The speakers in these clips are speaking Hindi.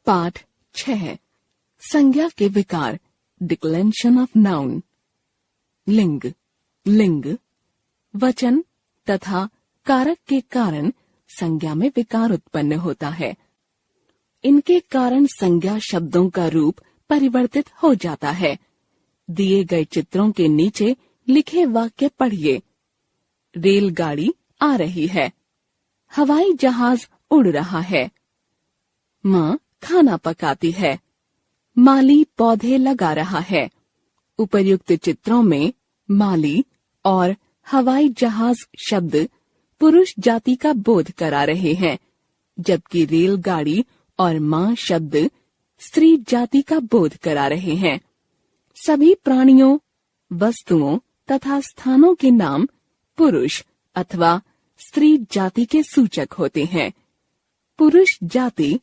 पाठ 6 संज्ञा के विकार डिक्लेंशन ऑफ नाउन। लिंग लिंग वचन तथा कारक के कारण संज्ञा में विकार उत्पन्न होता है। इनके कारण संज्ञा शब्दों का रूप परिवर्तित हो जाता है। दिए गए चित्रों के नीचे लिखे वाक्य पढ़िए। रेलगाड़ी आ रही है। हवाई जहाज उड़ रहा है। माँ खाना पकाती है। माली पौधे लगा रहा है। उपर्युक्त चित्रों में माली और हवाई जहाज शब्द पुरुष जाति का बोध करा रहे हैं, जबकि रेलगाड़ी और माँ शब्द स्त्री जाति का बोध करा रहे हैं। सभी प्राणियों, वस्तुओं तथा स्थानों के नाम पुरुष अथवा स्त्री जाति के सूचक होते हैं। पुरुष जाति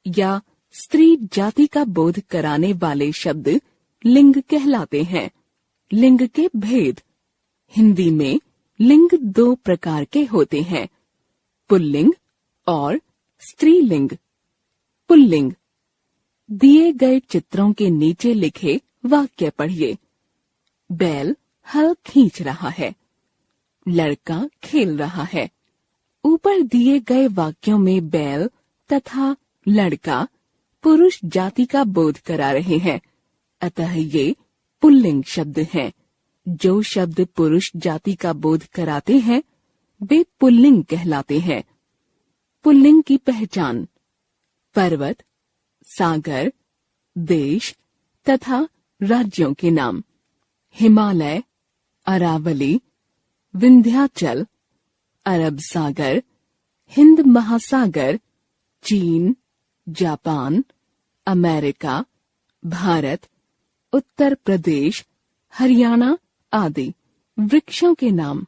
या स्त्री जाति का बोध कराने वाले शब्द लिंग कहलाते हैं। लिंग के भेद। हिंदी में लिंग 2 प्रकार के होते हैं, पुल्लिंग और स्त्रीलिंग। पुल्लिंग। दिए गए चित्रों के नीचे लिखे वाक्य पढ़िए। बैल हल खींच रहा है। लड़का खेल रहा है। ऊपर दिए गए वाक्यों में बैल तथा लड़का पुरुष जाति का बोध करा रहे हैं, अतः ये पुल्लिंग शब्द हैं। जो शब्द पुरुष जाति का बोध कराते हैं वे पुल्लिंग कहलाते हैं। पुल्लिंग की पहचान। पर्वत, सागर, देश तथा राज्यों के नाम। हिमालय, अरावली, विंध्याचल, अरब सागर, हिंद महासागर, चीन, जापान, अमेरिका, भारत, उत्तर प्रदेश, हरियाणा आदि। वृक्षों के नाम।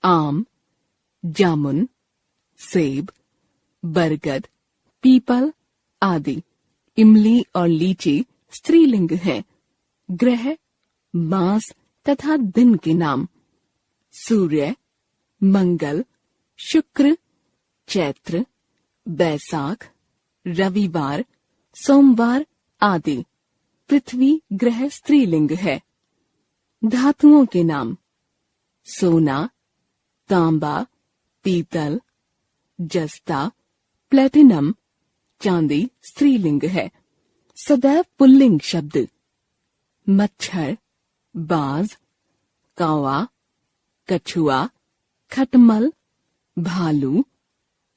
आम, जामुन, सेब, बरगद, पीपल आदि। इमली और लीची स्त्रीलिंग हैं। ग्रह, मास तथा दिन के नाम। सूर्य, मंगल, शुक्र, चैत्र, बैसाख, रविवार, सोमवार आदि। पृथ्वी ग्रह स्त्रीलिंग है। धातुओं के नाम। सोना, तांबा, पीतल, जस्ता, प्लेटिनम, चांदी स्त्रीलिंग है। सदैव पुल्लिंग शब्द। मच्छर, बाज, कौवा, कछुआ, खटमल, भालू,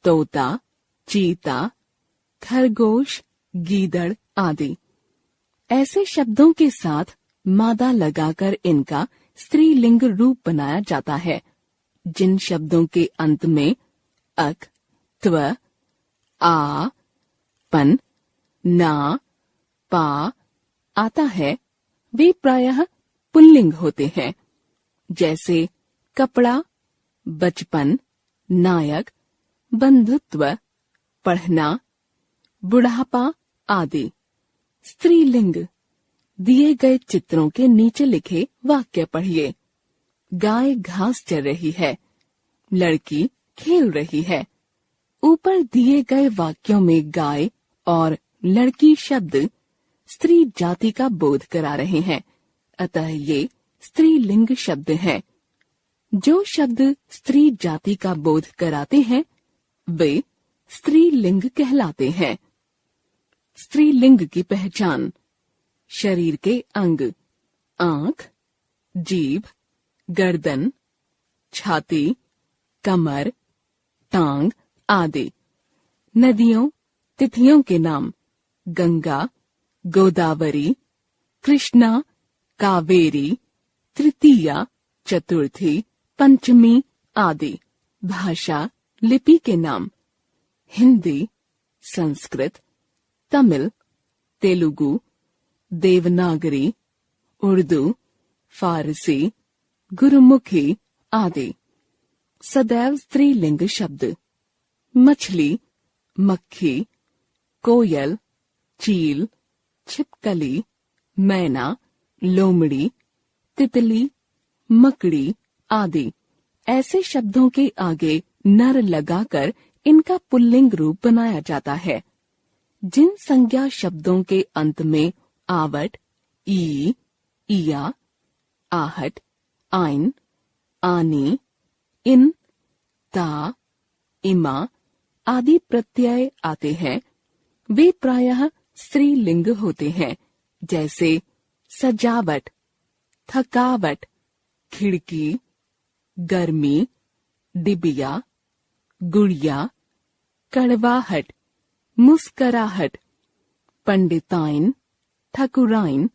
तोता, चीता, खरगोश, गीदड़ आदि। ऐसे शब्दों के साथ मादा लगाकर इनका स्त्रीलिंग रूप बनाया जाता है। जिन शब्दों के अंत में अक, त्व, आ, पन, ना, पा आता है वे प्रायः पुल्लिंग होते हैं, जैसे कपड़ा, बचपन, नायक, बंधुत्व, पढ़ना, बुढ़ापा आदि। स्त्रीलिंग। दिए गए चित्रों के नीचे लिखे वाक्य पढ़िए। गाय घास चर रही है। लड़की खेल रही है। ऊपर दिए गए वाक्यों में गाय और लड़की शब्द स्त्री जाति का बोध करा रहे हैं, अतः ये स्त्रीलिंग शब्द हैं। जो शब्द स्त्री जाति का बोध कराते हैं वे स्त्रीलिंग कहलाते हैं। स्त्रीलिंग की पहचान। शरीर के अंग। आंख, जीभ, गर्दन, छाती, कमर, टांग आदि। नदियों, तिथियों के नाम। गंगा, गोदावरी, कृष्णा, कावेरी, तृतीया, चतुर्थी, पंचमी आदि। भाषा, लिपि के नाम। हिंदी, संस्कृत, तमिल, तेलुगु, देवनागरी, उर्दू, फारसी, गुरुमुखी आदि। सदैव स्त्रीलिंग शब्द। मछली, मक्खी, कोयल, चील, छिपकली, मैना, लोमड़ी, तितली, मकड़ी आदि। ऐसे शब्दों के आगे नर लगाकर इनका पुल्लिंग रूप बनाया जाता है। जिन संज्ञा शब्दों के अंत में आवट, ई, इया, आहट, आइन, आनी, इन, ता, इमा आदि प्रत्यय आते हैं, वे प्रायः स्त्रीलिंग होते हैं, जैसे सजावट, थकावट, खिड़की, गर्मी, डिबिया, गुड़िया, कड़वाहट, मुस्कराहट, पंडिताइन, ठकुराइन,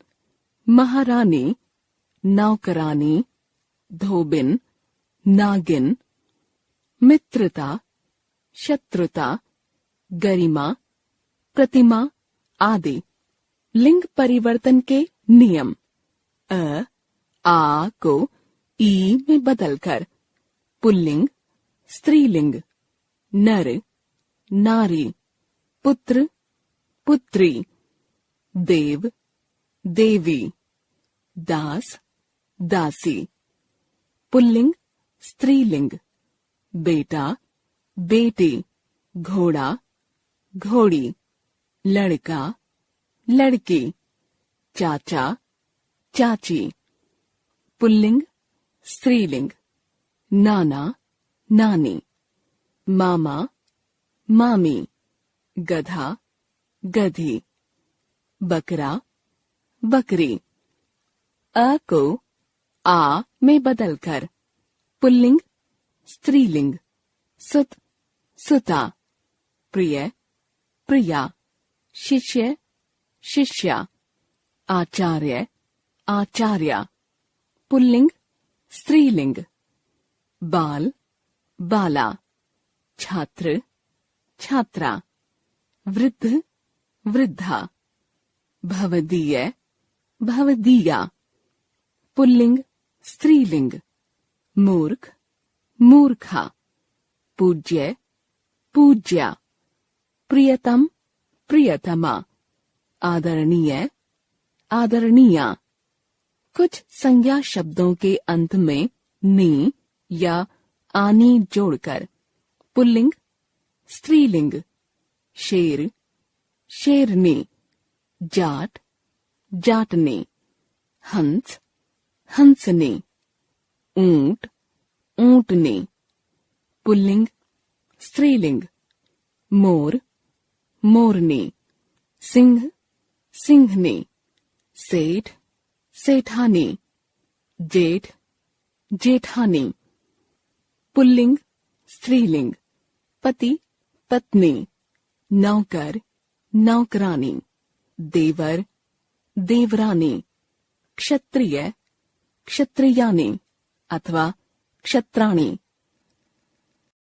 महारानी, नौकरानी, धोबिन, नागिन, मित्रता, शत्रुता, गरिमा, प्रतिमा आदि। लिंग परिवर्तन के नियम। अ, आ को ई में बदलकर पुल्लिंग, स्त्रीलिंग, नर, नारी, पुत्र, पुत्री, देव, देवी, दास, दासी। पुल्लिंग, स्त्रीलिंग, बेटा, बेटी, घोड़ा, घोड़ी, लड़का, लड़की, चाचा, चाची। पुल्लिंग, स्त्रीलिंग, नाना, नानी, मामा, मामी, गधा, गधी, बकरा, बकरी। अ को आ में बदलकर पुल्लिंग, स्त्रीलिंग, सुत, सुता, प्रिय, प्रिया, शिष्य, शिष्या, आचार्य, आचार्या। पुल्लिंग, स्त्रीलिंग, बाल, बाला, छात्र, छात्रा, वृद्ध, वृद्धा, भवदीय, भवदीया। पुल्लिंग, स्त्रीलिंग, मूर्ख, मूर्खा, पूज्य, पूज्या, प्रियतम, प्रियतमा, आदरणीय, आदरणीया। कुछ संज्ञा शब्दों के अंत में नी या आनी जोड़कर पुल्लिंग, स्त्रीलिंग, शेर, शेरनी, जाट, जाटनी, हंस, हंसनी, ऊंट, ऊंटनी। पुल्लिंग, स्त्रीलिंग, मोर, मोरनी, सिंह, सिंहनी, सेठ, सेठानी, जेठ, जेठानी। पुल्लिंग, स्त्रीलिंग, पति, पत्नी, नौकर, नौकरानी, देवर, देवरानी, क्षत्रिय, क्षत्रियानी अथवा क्षत्राणी।